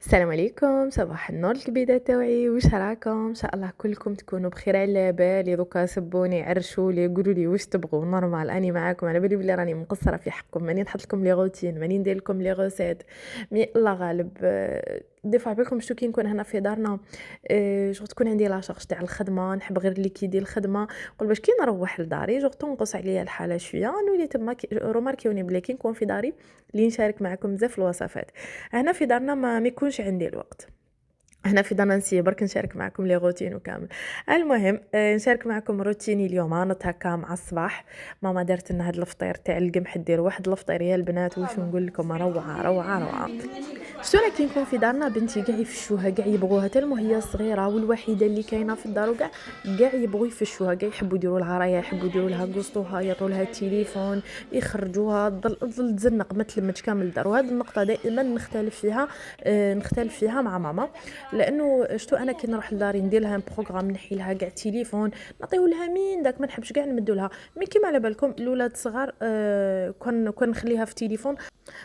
السلام عليكم، صباح النور الكبيدات تاوعي، واش راكم؟ ان شاء الله كلكم تكونوا بخير على بالي. دوكا سبوني عرشوا لي قولوا لي واش تبغوا. نورمال اني معاكم، على بالي بلي راني مقصره في حقكم، ماني نحط لكم لي روتين، ماني ندير لكم لي غوسيت، مي الله غالب. دي فوا بالكم شتو كي نكون هنا في دارنا، جو تكون عندي لا شارج تاع الخدمه، نحب غير اللي كيدي الخدمه، نقول باش كي نروح لداري جو تنقص عليا الحاله شويه، نولي تما روماركيوني بلي كي نكون في داري اللي نشارك معكم بزاف الوصفات. هنا في دارنا ما يكونش عندي الوقت. هنا في دارنا نسيه برك نشارك معكم لي روتين وكامل. المهم نشارك معكم روتيني اليوم. نط هكا مع الصباح، ماما دارت لنا هاد الفطير تاع القمح، دير واحد الفطير يا البنات واش نقول لكم، روعه روعه روعه. شتو راه كي نكون في دارنا بنتي كاع يفشوها، كاع يبغوها، تالمو هي صغيره والوحيده اللي كاينه في الدار، وكاع كاع يبغوا يفشوها، كاع يحبوا يديروا لها رايه، يحبوا يديروا لها قسطوها، يعطوا لها التليفون، يخرجوها تظل تزنق ما تلمش كامل الدار. وهذه النقطه دائما نختلف فيها مع ماما، لانه شتو انا كي نروح لداري ندير لها بروغرام، نحي لها كاع التليفون، نعطيو لها من داك، ما نحبش كاع نمدوا لها. مي كيما على بالكم الاولاد صغار كون نخليها في التليفون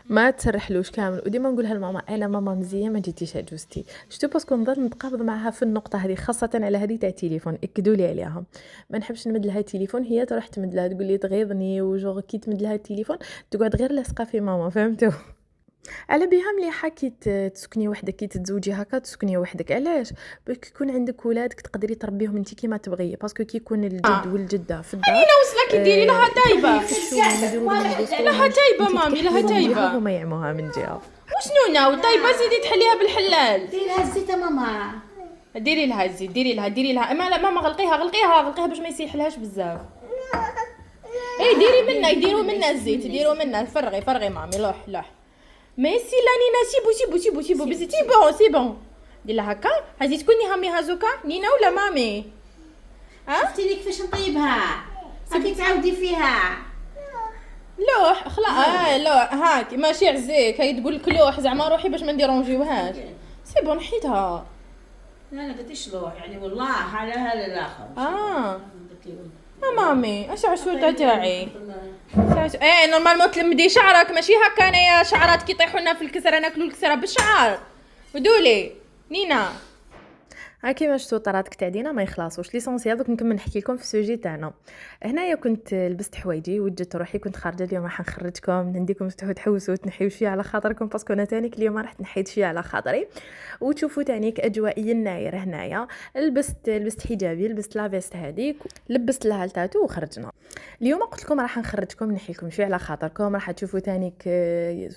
ما تسرحلوش كامل. وديما نقولها لماما، انا ماما مزيه ما جيتيش عجوزتي، شتو باسكو نضل نتقابض معها في النقطه هذه، خاصه على هذه تاع التليفون. اكدوا لي عليها، ما نحبش نمد لها التليفون، هي تروح تمد لها تقول لي تغيظني، وجو كي تمد لها التليفون تقعد غير لاصقه في ماما، فهمتوا؟ على بها مليحه كي تسكني وحدك، كي تتزوجي هكا تسكني وحدك. علاش؟ باش يكون عندك ولادك تقدري تربيهم انت كيما تبغي، باسكو كي يكون الجد والجده في الدار أنا وصلك ديري لها تايبة. يديروا لهم القسطو، لها تايبة مامي، لها تايبة. هما يعموها من جهه. وشنو وطيبة زيدي تحليها بالحلال. ديري لها الزيت ماما. ديري لها الزيت، ديري لها ما لا ماما، غلقيها باش ما يسيحلهاش بزاف. اي ديري منا، يديروا منا الزيت، يديروا منا. فرغي مامي، لوح ميسي لانينا، سيبو بس سي بون. دير لها هكا، هازي تكوني هامي هازوكا نينا ولا مامي؟ شفتي لي كيفاش نطيبها، هاكي تعاودي فيها. لوح خلا لوح هاك ماشي عزيك، هاي تقول لك لوح زعما روحي باش ما نديرونجيوهاش. سي بون حيتها. لا قلتيش لوح يعني والله على هذا الاخر. مامي اش عشوطه تاعي. نورمالمون تلمدي شعرك، ماشي هكا انايا شعرات كي يطيحوا لنا في الكسره ناكلوا الكسره بالشعر. ودولي نينا كيما شفتوا طراتك تاع دينا ما يخلصوش. ليسونسيال دوك نكمل نحكي لكم في السوجي تاعنا. هنايا كنت لبست حوايجي وجدت روحي، كنت خارجه اليوم راح نخرجكم، نديكم تحوسوا تنحيوا شي على خاطركم، باسكو انا تانيك اليوم راح نحيد شي على خاطري وتشوفوا تانيك اجواء الناير. هنايا لبست حجابي، لبست لافيست هذيك، لبست لها التاتو وخرجنا. اليوم قلت لكم راح نخرجكم نحكي لكم شي على خاطركم، راح تشوفوا تانيك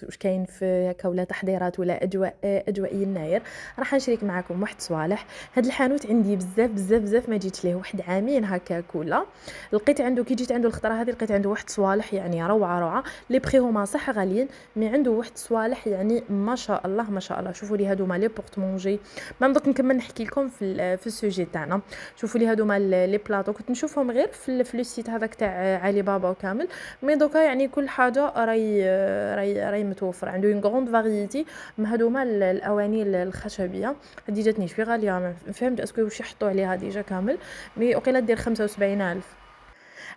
واش كاين في هكا ولا تحضيرات ولا اجواء الناير. راح نشارك معكم واحد صوالح. هاد الحانوت عندي بزاف ما جيت ليه واحد عامين هكاك، ولا لقيت عنده كي جيت عنده الخطره هذه لقيت عنده واحد صوالح يعني روعه. لي بري هما صح غاليين، مي عنده واحد صوالح يعني ما شاء الله. شوفوا لي هادوما لي بورت مونجي. ما نضك نكمل نحكي لكم في السوجي تاعنا. شوفوا لي هادوما لي بلاطو، كنت نشوفهم غير في لو سيت هذاك تاع علي بابا وكامل، مي دوكا يعني كل حاجه راي متوفر عنده اون غروند فاريتي. هادوما الاواني الخشبيه هذه جاتني شوي غاليه، ما فهمت اسكو واش يحطوا عليها ديجا كامل، مي وقيله دير 75,000.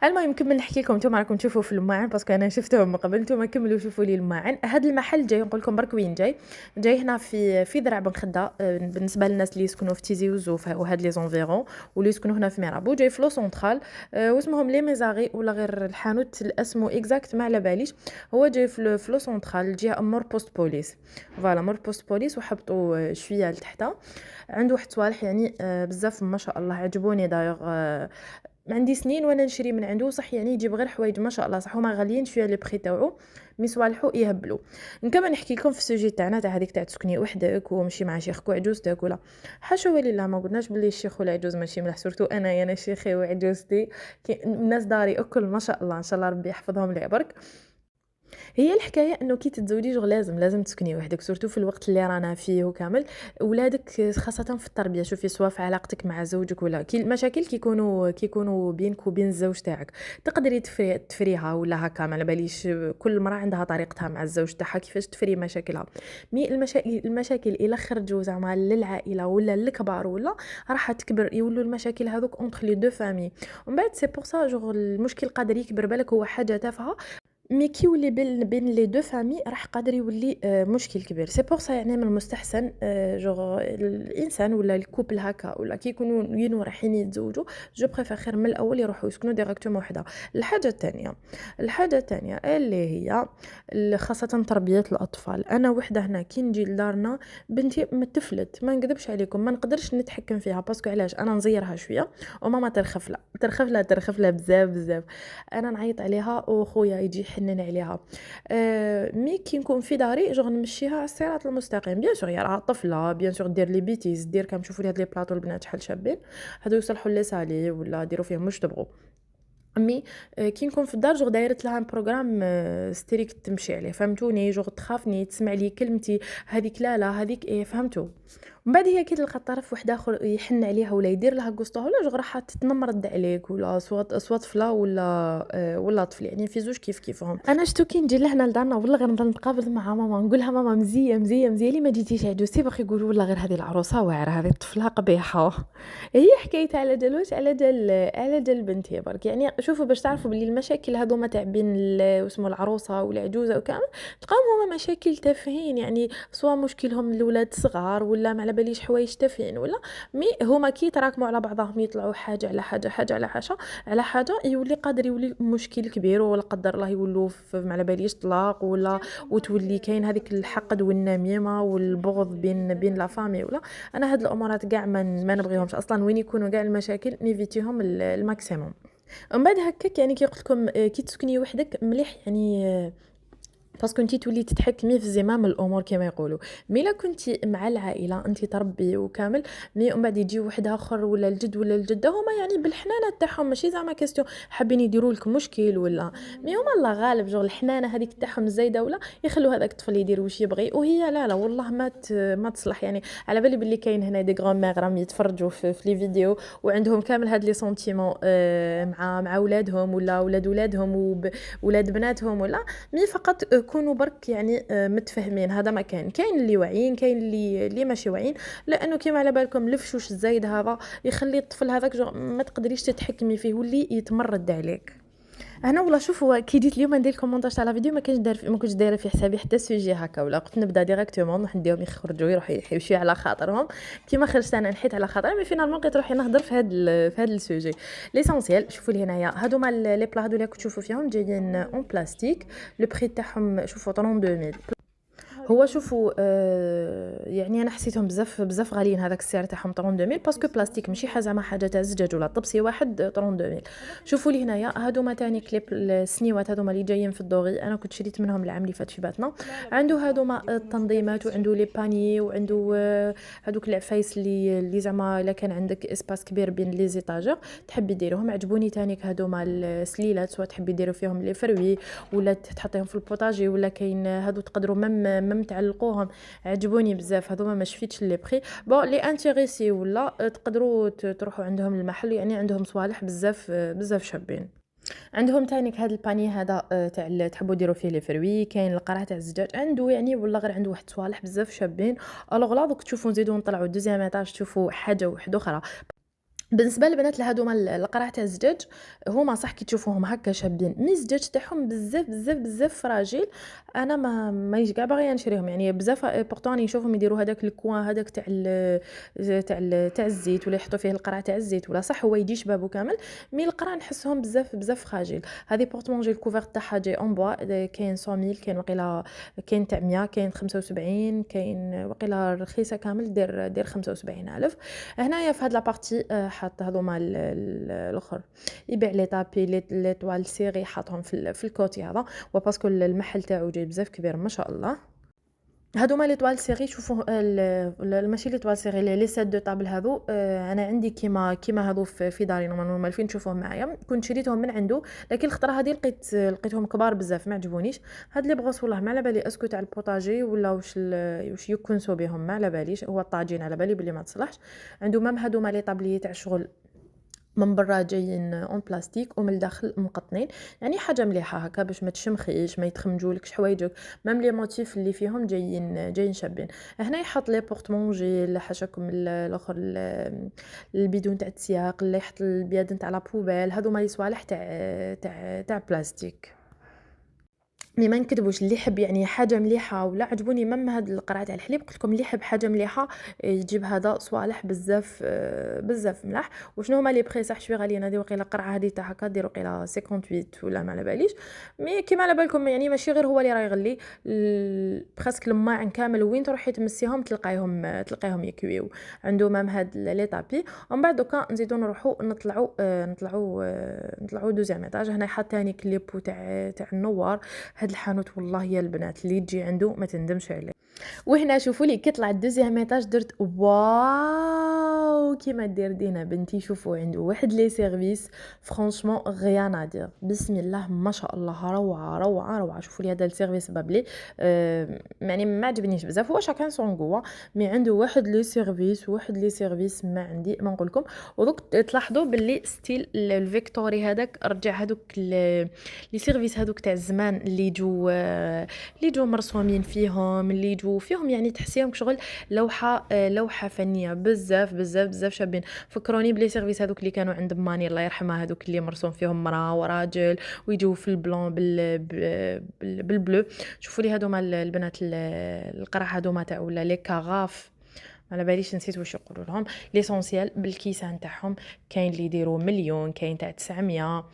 المهم نكمل نحكي لكم. نتوما راكم تشوفوا في الماعن باسكو انا شفتهم من قبل، نتوما كملوا شوفوا لي الماعن. هذا المحل جاي نقول لكم برك وين جاي هنا في درع بن خده. بالنسبه للناس اللي يسكنوا في تيزي وزوف وهاد لي زونفيرون، واللي يسكنوا هنا في ميرابو، جاي في لو سونطرال واسمهم لي ميزاري ولا غير الحانوت الاسمو اكزاكت ما على باليش. هو جاي في لو سونطرال، الجهه مور بوست بوليس، فوالا مور بوست بوليس، وحبطوا شويه لتحت. عنده واحد صوالح يعني بزاف ما شاء الله عجبوني. دايوغ ما عندي سنين وانا نشري من عنده، صح يعني يجيب غير حوايج ما شاء الله، صح هما غاليين شويه لي بري تاعو، مي صوالحو يهبلوا. نكمل نحكي لكم في السوجي تاعنا تاع هذيك تاع تسكني وحدك ومشي مع شيخك وعجوزتك، ولا حاشا ولله ما قلناش بلي الشيخ والعجوز ماشي مليح، سورتو انا شيخي وعجوزتي الناس داري اكل ما شاء الله، ان شاء الله ربي يحفظهم لي برك. هي الحكايه انه كي تتزوجي جو لازم تسكني وحدك، سورتو في الوقت اللي رانا فيه وكامل. ولادك خاصه في التربيه، شوفي سواء في علاقتك مع زوجك ولا كي المشاكل كيكونوا بينك وبين الزوج تاعك، تقدري تفريها ولا هكا. ما على باليش كل مرة عندها طريقتها مع الزوج تاعها كيفاش تفري مشاكلها، مي المشاكل الا خرجوا زعما للعائله ولا للكبار ولا راح تكبر، يولوا المشاكل هذوك اونتر لي دو فامي، ومن بعد سي بور سا جو المشكل قادر يكبر بالك هو حاجه تافهه، مي كي يولي بين لي دو فامي راح قادر يولي مشكل كبير. سي بور سا يعني من المستحسن جوغ الانسان ولا الكوبل هكا ولا كي يكونوا وينو رايحين يتزوجوا، جو بريفير خير من الاول يروحوا يسكنوا ديريكتومون وحده. الحاجه الثانيه اللي هي خاصه تربيه الاطفال. انا وحده هنا كي نجي لدارنا بنتي متفلت، ما نكذبش عليكم ما نقدرش نتحكم فيها باسكو علاش انا نزيرها شويه وماما ترخف لها بزاف بزاف. انا نعيط عليها وخويا يجي يحنن عليها. مي كي نكون في داري جو نمشيها على الصراط المستقيم. بيان سور راها طفله، بيان سور دير لي بيتيز، دير كم شوفوا لي هاد لي بلاطو البنات شحال شابين، هادو يصلحوا لي سالي ولا ديروا فيهم واش تبغوا. مي كي نكون في الدار جو دايرت لها بروغرام ستريكت تمشي عليه، فهمتوني؟ جو تخافني تسمع لي كلمتي، هذيك لا هذيك ايه، فهمتوا؟ ومن بعد هي كي تلقى طرف واحد اخر يحن عليها ولا يدير لها قسطه ولا جو راح تتنمرد عليك، ولا سواء طفله ولا طفل، يعني في زوج كيف كيفهم. انا شتو كي نجي لهنا لدارنا والله غير نضل نتقابل مع ماما نقول لها ماما مزيه مزيه مزيه لي ما جيتيش عدوسي، باقي يقولوا والله غير هذه العروسه واعره، هذه الطفله قبيحه. هي حكايتها على جال واش على جال بنتي برك. يعني شوفوا باش تعرفوا بلي المشاكل هذوما تاع بين واسمو العروسه والعجوزه وكامل تلقاهم هما مشاكل تافهين، يعني سواء مشكلهم الاولاد صغار ولا ما على باليش حوايج تافهين ولا مي هما كي يتراكموا على بعضهم يطلعوا حاجه على حاجه على حاجه يولي قادر يولي مشكل كبير، ولا قدر الله يولوا ما على باليش طلاق ولا وتولي كاين هذيك الحقد والنميمه والبغض بين لا فامي ولا. انا هاد الامورات كاع ما نبغيهمش اصلا، وين يكونوا كاع المشاكل نيفيتيهم الماكسيموم. ومن بعد هكاك يعني كي قلت لكم كي تسكني وحدك مليح يعني باسكو انتي تولي تتحكمي في زمام الامور كما يقولوا. مي لا كنتي مع العائله انتي تربي وكامل، مي من بعد يجي واحد اخر ولا الجد ولا الجده هما يعني بالحنانه تاعهم، ماشي زعما كاستيون حابين يديروا لك مشكل ولا، مي هما الله غالب جو الحنانه هذيك تاعهم الزايده ولا يخلوا هذاك الطفل يدير واش يبغي. وهي لا والله ما تصلح. يعني على بالي باللي كاين هنا دي غران ميغ راهم يتفرجوا في لي فيديو وعندهم كامل هاد لي سونتيمون مع اولادهم ولا ولادهم وولاد بناتهم ولا، مي فقط كونوا برك يعني متفاهمين. هذا ما كاين اللي واعيين، كاين اللي ماشي واعيين، لانه كيما على بالكم الفشوش الزايد هذا يخلي الطفل هذاك ما تقدريش تتحكمي فيه واللي يتمرد عليك. انا والله شوفوا كي جيت اليوم ندير الكومونتاج تاع لا فيديو ما كنتش دايره في حسابي حتى سوجي هكا، ولا قلت نبدا ديريكتومون نديهم يخرجوا يروحوا يحوشوا على خاطرهم كيما خرجت انا نحيت على خاطري. مي فينالمون لقيت روحي نهضر في هذا السوجي ليسونسيال. شوفوا لي هنايا هادوما لي بلا هادو اللي كنت تشوفوا فيهم جايين اون بلاستيك، لو بري تاعهم شوفوا 32000. هو شوفوا يعني انا حسيتهم بزاف غاليين، هذاك السعر تاعهم 32000 باسكو بلاستيك ماشي حاجه زعما حاجه تاع الزجاج ولا طبسي واحد 32000. شوفوا لي هنايا هادوما تاني كليب السنيوات هادوما اللي جايين في الدوغي، انا كنت شريت منهم العام اللي فات في باتنا. عنده هادوما التنظيمات وعنده لي باني وعنده هادوك العفايس اللي زعما الا كان عندك اسباس كبير بين لي زيتاجور تحبي ديروهم. عجبوني تانيك هادوما السليلات، سواء تحبي ديروا فيهم لي فروي ولا تحطيهم في البوطاجي ولا كاين هادو تقدروا مم تعلقوهم. عجبوني بزاف هذوما، ما شفيتش لي بري بون لي انتريسي ولا تقدروا تروحوا عندهم المحل، يعني عندهم صوالح بزاف شابين. عندهم تانيك هذا الباني هذا تاع تحبوا ديروا فيه لي فروي، كاين القرع تاع الزجاج عنده، يعني والله غير عنده واحد صوالح بزاف شابين. الوغ لا دوك تشوفوا نزيدوا نطلعوا دوزيام ايطاج تشوفوا حاجه وحده اخرى. بالنسبه للبنات اللي هادوما القرع تاع الزجاج هما صح كي تشوفوهم هكا شابين، مي الزجاج تاعهم بزاف فراجيل. انا ما يجي كاع باغيه نشريهم، يعني بزاف بورطون نشوفهم يديروا هذاك الكوان هذاك تاع الزيت ولا يحطوا فيه القرع تاع الزيت ولا صح هو يجي شباب وكامل، مي القرع نحسهم بزاف فراجيل. هذه بورطمونجي الكوفرت تاعها جاي اون بوا، كاين 100000 كاين وقيلا كاين تاع 100 كاين 75 كاين وقيلا رخيصه كامل دير 75000. هنايا في هاد لابارتي حاط هذوما الاخر يبيع لي طابي لي طوال سيري حاطهم في الكوتي هذا، وباسكو المحل تاعو جاي بزاف كبير ما شاء الله. هادوما لي طوال سيري شوفوا ماشي لي طوال سيري لي سيت دو طابل هذو انا عندي كيما هذو في داري نورمالمون فين تشوفوهم معايا كنت شريتهم من عنده، لكن الخطره هذه لقيتهم كبار بزاف ما عجبونيش. هاد لي بغوص والله ما على بالي اسكو تاع البوطاجي ولا واش يكونسوا بهم ما على باليش، هو الطاجين على بالي بلي ما تصلحش. عنده مام هادوما لي طابلي تاع الشغل من برا جايين اون بلاستيك ومن الداخل مقطنين، يعني حاجه مليحه هكا باش ما تشمخيش ما يتخمجولكش حوايجك. مام لي موتيف اللي فيهم جايين شابين. هنا يحط لي بورطمونجي اللي حاشاكم الاخر البيدون تاع السياق اللي يحط البيادن تاع لا بوبيل، هذوما لي صوالح تاع بلاستيك. مي ما نكذبوش، اللي يحب يعني حاجه مليحه ولا عجبوني مما هاد القرعه تاع الحليب، قلت لكم اللي يحب حاجه مليحه يجيب هذا صوالح بزاف بزاف ملاح. وشنو هما لي بري صح شويه غاليين، هذه وقيله القرعه هذه تاع هكا ديروا قيله 58 ولا ما على باليش. مي كيما على بالكم يعني ماشي غير هو اللي راه يغلي، بخاسك الماعن كامل وين تروحي تمسيهم تلقايهم يكويو. عنده مام هاد لي طابي. ومن بعد دوكا نزيدو نروحو نطلعو دوزيام ايطاج. هنا حاطاني كليبو تاع النوار. هاد الحانوت والله يا البنات اللي تجي عنده ما تندمش عليه. وهنا شوفوا لي كي طلعت دوزيام ايطاج درت واو كيما دير دينا بنتي. شوفوا عنده واحد لي سيرفيس فرانشمون غيان ادير، بسم الله ما شاء الله، روعه روعه روعه. شوفوا لي هذا السيرفيس بابلي يعني ما عجبنيش بزاف، هو شاكان سون غوا، مي عنده واحد لي سيرفيس ما عندي ما نقول لكم. ودوك تلاحظوا باللي ستيل الفيكتوري هذاك رجع هذوك لي سيرفيس هذوك تاع الزمان اللي جو مرسومين فيهم، اللي جو فيهم يعني تحسيهم شغل لوحه فنيه بزاف بزاف بزاف شابين. فكروني بلي سيرفيس هذوك اللي كانوا عند ماني الله يرحمها، هذوك اللي مرسوم فيهم مراه وراجل ويجوا في البلون بالبلو. شوفوا لي هذوما البنات القرع هذوما تاع ولا لي كاغاف، على باليش نسيت واش يقولوا لهم. ليسونسيال بالكيسان تاعهم كاين اللي يديروا مليون، كاين تاع 900.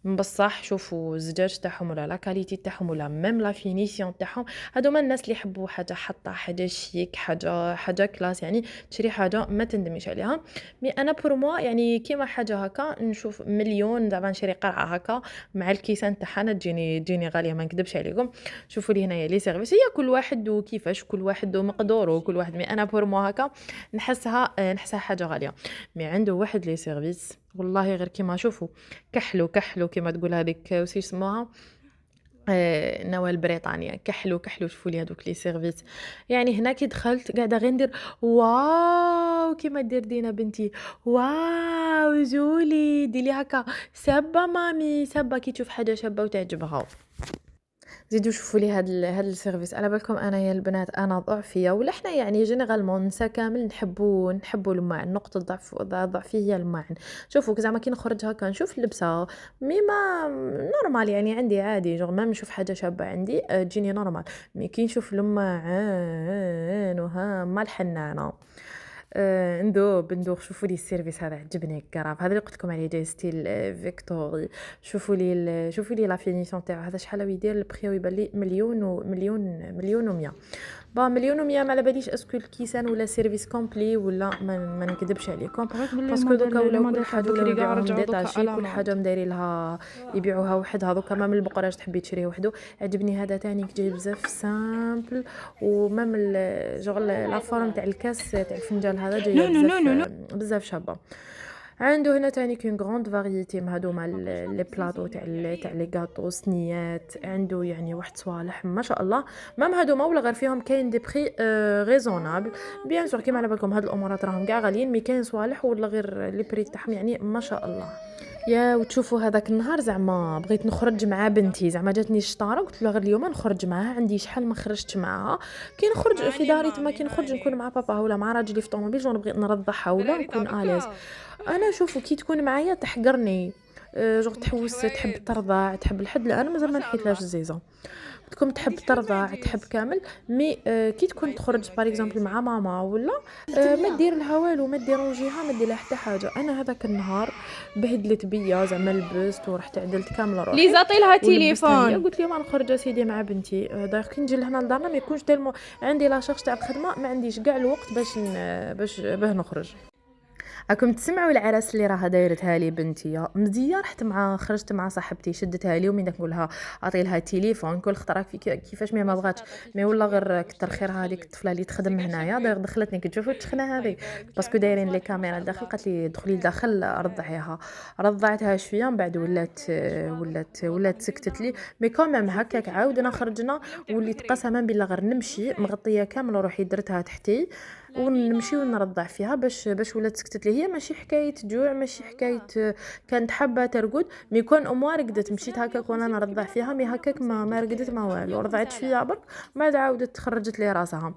بصح شوفوا الزجاج تاعهم ولا لا كاليتي تاعهم ولا ميم لا فينيسيون تاعهم. هادوما الناس اللي يحبوا حاجه حطه، حاجه شيك، حاجه كلاس، يعني تشري حاجه ما تندميش عليها. مي انا بور موا يعني كيما حاجه هكا نشوف مليون زعما نشري قرعه هكا مع الكيسان تاعها تجيني غاليه ما نكذبش عليكم. شوفوا لي هنايا لي سيرفيس، هي كل واحد وكيفاش، كل واحد ومقدوره وكل واحد. مي انا بور موا هكا نحسها حاجه غاليه. مي عنده واحد لي سيرفيس والله غير كيما شوفوا كحلو كيما تقول هذيك وش اسمها نوال البريطانية. كحلو شوفوا لي هذوك لي سيرفيس. يعني هنا كي دخلت قاعده غير ندير واو كيما دير دينا بنتي. واو جولي ديري هكا سبه مامي سبه كي تشوف حاجه شابه وتعجبها. زيدوا شوفوا لي هاد السيرفيس. على بالكم انا يا البنات انا ضعفيه ولا احنا يعني جينيرالمون نسا كامل نحبوا الماعن. نقطه ضعفي هي الماعن. شوفوا زعما كي نخرج هكا نشوف اللبسه ميما نورمال يعني عندي عادي جو ما نشوف حاجه شابه عندي تجيني نورمال. مي كي نشوف الماعن وها ما الحنانه ندوق. شوفوا لي السيرفيس هذا عجبني كراف، هذا اللي قلت لكم عليه جاي ستيل فيكتوري. شوفوا لي لا فينيسيون تاعو هذا شحال يدير البريو يبان لي مليون و100 مليون و100. ما على باليش اسكو الكيسان ولا سيرفيس كومبلي ولا ما نكذبش عليكم. باسكو دوكا ولاو كل حاجه ولاو يبيعوهم ديتاشي، كل حاجه مدايرين لها يبيعوها وحدها. دوكا ما من البقراج تحبي تشريه وحده. عجبني هذا تاني جاي بزاف سامبل، ومام شغل لا فورم تاع الكاس تاع الفنجان هذا جاي بزاف شابه. عنده هنا تاني كاين غروند فاريتي من هادوما لي بلاطو تاع لي غاطو صنيات. عنده يعني واحد صوالح ما شاء الله. مام هادوما ولا غير فيهم كاين دي بري ريزونابل بيان سور. كيما على بالكم هاد الامورات راهم كاع غاليين، مي كاين صوالح ولا غير لي بري تاعهم يعني ما شاء الله. يا وتشوفوا هذاك النهار زعما بغيت نخرج مع بنتي، زعما جاتني الشطاره قلت له غير اليوم نخرج معاها، عندي شحال ما خرجت معاها. كي نخرج في داري تما كي نخرج نكون مع بابا ولا مع راجلي في طوموبيل جو نبغي نرضعها ولا نكون اليز. انا شوفوا كي تكون معايا تحقرني جو تحوس تحب ترضع تحب الحد. لا انا مازال ما نحيتلاش الزيزه لكم تحب ترضع تحب كامل. مي كي تكون تخرج باغ اكزومبل مع ماما ولا ما دير لها والو، ما ديرونجيها، ما دير لها حتى حاجه. انا هذاك النهار بهدلت بيا زعما لبست ورحت عدلت كامله روحي. لي زاطي لها تليفون قلت لهم نخرج سيدي مع بنتي داير كي نجي لهنا لدارنا ما يكونش تالمو عندي لا شارج تاع الخدمه، ما عنديش كاع الوقت باش نخرج. راكم تسمعوا العرس اللي راها دايرتها لي بنتي مزيه. خرجت مع صاحبتي شدتها لي ومين نقول لها اعطي لها التليفون كل خطره كيفاش ما بغاتش. مي والله غير كتر خيرها هذيك الطفله اللي تخدم هنايا داير دخلتني كتشوفوا التخنه هذه باسكو دايرين لي كاميرا داخل. قالت لي دخلي لداخل رضعتها شويه من بعد ولات سكتت لي. مي كوميم هكاك عاودنا خرجنا وليت قسما بالله غير نمشي مغطيه كامل روحي درتها تحتي ونمشيو نرضع فيها باش ولات سكتت لي. هي ماشي حكايه جوع، ماشي حكايه كانت حابه ترقد، مي كون امها رقدت مشيت هكاك وانا نرضع فيها، مي هكاك ما رقدت ما والو، رضعت شويه برك بعد عاودت خرجت لي راسها.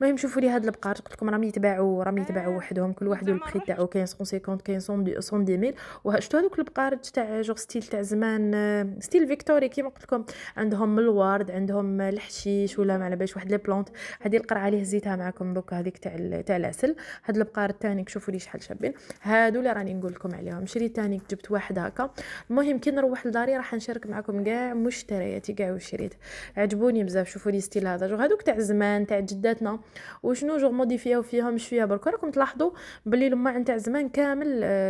المهم شوفوا لي هاد البقار قلت لكم راهم يتباعوا وحدهم، كل واحد والبخي تاعو كاين 150 كاين 110 ميل. وشفتوا هذوك البقار تاع جوغ ستيل تاع زمان، ستيل فيكتوري كيما قلت لكم، عندهم الورد، عندهم الحشيش ولا ما على باليش واحد لي بلونط. هذه القرعه اللي هزيتها معكم دوكا هذيك تاع العسل. هاد البقار الثاني شوفوا لي شحال شابين، هادو اللي راني نقول لكم عليهم. شريت ثاني جبت واحد هكا. المهم كي نروح لداري راح نشارك معكم كاع مشترياتي كاع وشريت، عجبوني بزاف. شوفوا لي ستيل هذا جوغ هذوك تاع زمان تاع جداتنا، وشنو جوغ موديفياو فيهم شويه برك. راكم تلاحظوا باللي لما تاع زمان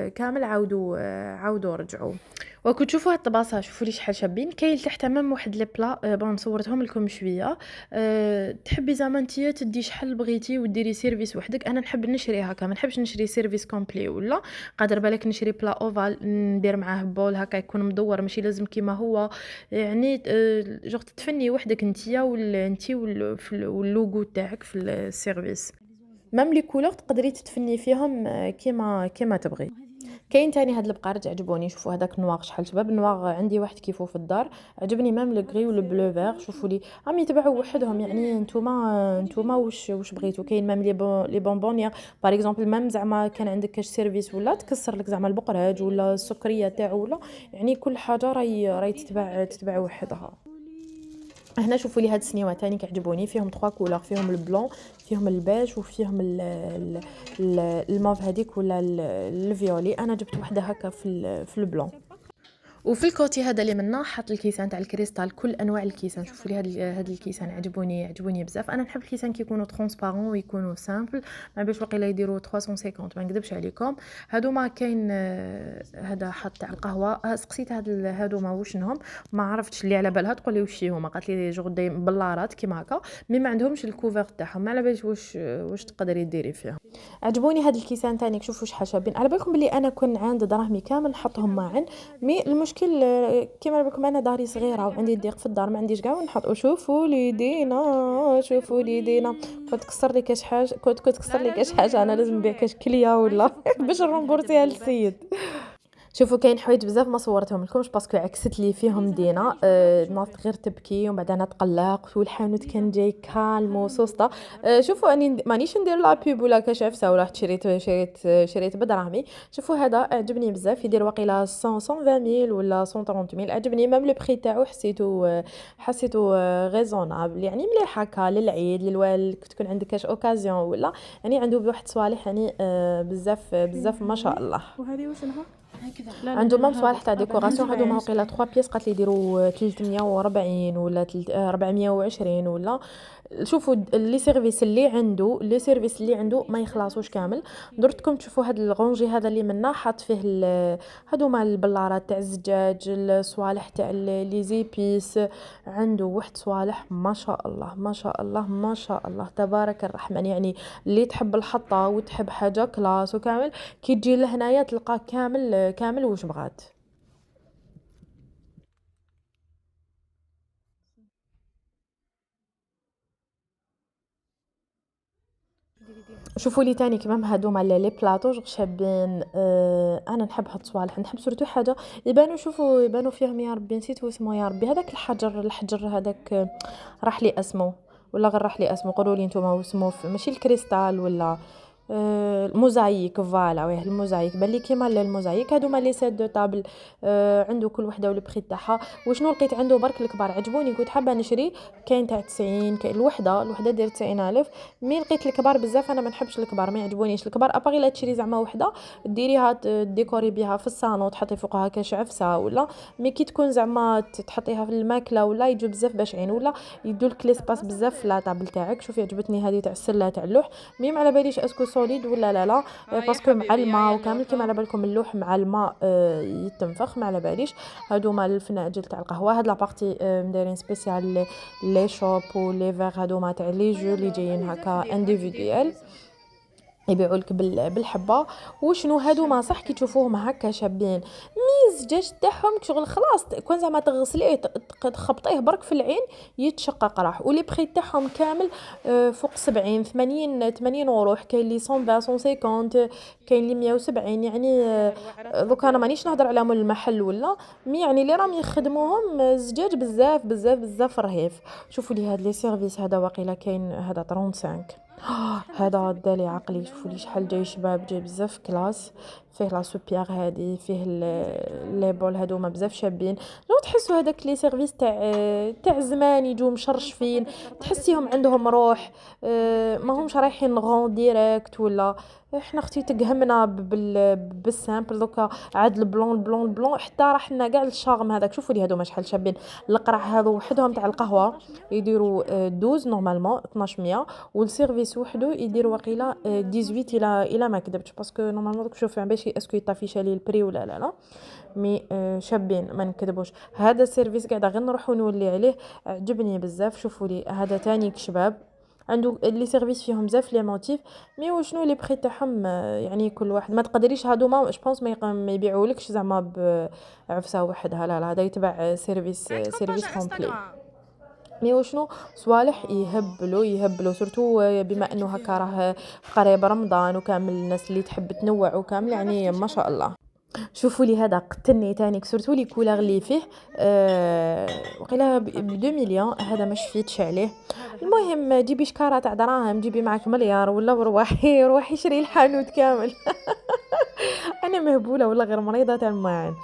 كامل عاودوا رجعوا. وكنت تشوفوا هاد الطباسه شوفوا لي شحال شابين. كاين تحت تمام واحد لي بلا بون صورتهم لكم شويه. تحبي زعما نتيا تدي شحال بغيتي وديري سيرفيس وحدك. انا نحب نشري هكا، ما نحبش نشري سيرفيس كومبلي، ولا قادر بالك نشري بلا اوفال ندير معاه بول هكا يكون مدور ماشي لازم كيما هو، يعني جوغ تتفني وحدك نتيا انتي واللوغو تاعك في السيرفيس. ميم لي كولور تقدري تتفني فيهم كيما تبغي. كاين تاني هاد البقار عجبوني. شوفوا هذاك النواغ شحال شباب. النواغ عندي واحد كيفو في الدار عجبني، ميم لو غري ولو بلو فير. شوفوا لي راهم يتبعوا وحدهم، يعني نتوما واش بغيتو. كاين ميم لي بونبونيير باغ اكزومبل، ميم زعما كان عندك كاش سيرفيس ولا تكسر لك زعما البقراج ولا السكريه تاعو ولا، يعني كل حاجه راهي تتبع وحدها. هنا شوفوا لي هاد السنيوات تاني كيعجبوني، فيهم 3 كولور، فيهم البلون، فيهم البيج، وفيهم الموف هذيك ولا الفيولي. انا جبت وحده هكا في البلون. وفي الكوتي هذا اللي منا حط الكيسان تاع الكريستال، كل انواع الكيسان. شوفوا لي هاد الكيسان عجبوني بزاف. انا نحب الكيسان كيكونوا ترونسبارون ويكونوا سامبل، ما باش واقيلا يديروا 350 ما نكذبش عليكم. هادو ما كاين هذا حط تاع القهوه. سقسيت هادو ما وشنهم، ما عرفتش اللي على بالها تقول لي وش هما، قالت لي جوغ دي بلارات كيما هكا، مي ما عندهمش الكوفر تاعهم، ما على باليش واش تقدري ديري فيهم. عجبوني هاد الكيسان تاني شوفوا شحال شابين. على بالكم بلي انا كون عند دراهمي كامل نحطهم معا، مي المشكل كيما بكم انا داري صغيره وعندي الضيق في الدار، ما عنديش كاع نحط. شوفوا لي دينا كنت تكسر لي كاش حاجه، كنت تكسر لي كاش حاجه، انا لازم نبيع كاش كليه ولا باش نرمبورسيها للسيد. شوفوا كاين حوايج بزاف ما صورتهم لكمش باسكو عكست لي فيهم دينا. ناضت غير تبكي ومن بعد انا تقلقت، والحانوت كان جاي كالم وسوسته. شوفوا اني مانيش ندير لا بوب ولا كشافسه ولا شريت بدراهمي. شوفوا هذا عجبني بزاف، يدير واقيلا 120 ميل ولا 130 ميل. عجبني ميم لو بري تاعو حسيته ريزونابل، يعني مليح هكا للعيد للوال تكون عندك كاش اوكازيون ولا، يعني عنده بواحد صوالح يعني بزاف ما شاء الله. وهذه واش لها عنده مام صوالح تاع ديكوراسيون. هادو ما وقيله 3 بيس قالت لي يديروا 340 ولا 420 ولا. شوفوا لي سيرفيس اللي عنده ما يخلصوش كامل. درتكم تشوفوا هذا الغونجي هذا اللي منا حاط فيه هادو مال البلارات تاع الزجاج، الصوالح تاع لي زيبيس. عنده واحد صوالح ما شاء الله تبارك الرحمن، يعني اللي تحب الحطه وتحب حاجه كلاس وكامل كي تجي لهنايا تلقى كامل واش بغات. شوفوا لي تاني كيما هادوما لي بلاطو جوغ شابين. انا نحب هاد الصوالح، نحب سورتو حاجه يبانوا فيهم. يا ربي نسيت اسمه، يا ربي هذاك الحجر هذاك راح لي اسمه، ولا غير راح لي اسمه، قولوا لي نتوما اسمه ماشي الكريستال ولا الموزايك. فوالا ويه الموزايك، باللي كيما الموزايك. هادوما لي سيت دو طابل. عنده كل وحده والبري تاعها. وشنو لقيت عنده برك الكبار عجبوني، كنت حابه نشري. كاين تاع 90، كاين الوحده دير 90,000. مي لقيت الكبار بزاف، انا ما نحبش الكبار، ما يعجبونيش الكبار. اباغي لا تشري زعما وحده ديريها ديكوري بها في الصالون، تحطي فوقها كاش عفسه ولا. مي كي تكون زعما تحطيها في الماكله ولا يجوا بزاف باشعين، ولا يدولك ليسباس بزاف في لا طابل تاعك. شوفي عجبتني هذه تاع السله تاع اللوح، مي على باليش اسكو سوليد ولا لا باسكو مع الماء وكامل كيما على بالكم اللوح مع الماء يتنفخ، ما على باليش. هادو مال الفناجل تاع القهوه. هاد لابارتي مدايرين سبيسيال لي شوب ولي فيغ، هادو ما تاع لي جو اللي جايين هكا انديفيديوال يبيعوا لك بالحبه. وشنو هادو ما صح كي تشوفوهم هكا شابين، مي الزجاج تاعهم شغل خلاص كون زعما تغسليه تخبطيه برك في العين يتشقق راح. ولي بري تاعهم كامل فوق 70 80 وروح. كاين لي 120 150 كاين لي 170 يعني دوكا انا مانيش نهضر على مول المحل ولا مي يعني اللي راهم يخدموهم زجاج بزاف بزاف بزاف رهيف. شوفوا لي هاد لي سيرفيس هذا واقيلا كاين هذا 35 هذا دالي عقلي. شوفوا لي شحال جاي شباب جاي بزاف كلاس فيه لا سوبيار هادي فيه لي بول هادوما بزاف شابين. لو تحسوا هذاك لي سيرفيس تاع زمان يجوا مشرشفين تحسيهم عندهم روح ما همش رايحين غون ديريكت ولا احنا اختي تقهمنا بالسامبل دوكا عاد البلون حتى راح لنا كاع الشارم هذاك. شوفوا لي هادوما شحال شابين. القرع هذو وحدهم تاع القهوه يديروا 12 نورمالمون 1200 والسيرفيس وحده يدير واقيلا 18 الى ما كذبتش باسكو نورمالمون دوك شوف باش اسكو يطافيش لي البري ولا لا مي شابين ما نكذبوش. هذا السيرفيس قاعده غير نروحوا نولي عليه عجبني بزاف. شوفوا لي هذا تاني شباب عنده لي سيرفيس فيهم بزاف لي موتيف مي وشنو لي بري تاعهم يعني كل واحد ما تقدريش هادو ما جوبونس ما يبيعولكش زعما بعفسه وحدها لا هذا يتبع سيرفيس كومبلي. مي وشنو صوالح يهبلوا سورتو بما انه هكا راه قريب رمضان وكامل الناس اللي تحب تنوع وكامل يعني ما شاء الله. شوفوا لي هذا قتلني تاني سورتو لي كولور اللي فيه وقيلا ب 2 مليون هذا ما شفيتش عليه. المهم جيبي شكاره تاع دراهم جيبي معك مليار ولا روحي شري الحانوت كامل. انا مهبوله ولا غير مريضه تاع الماعن.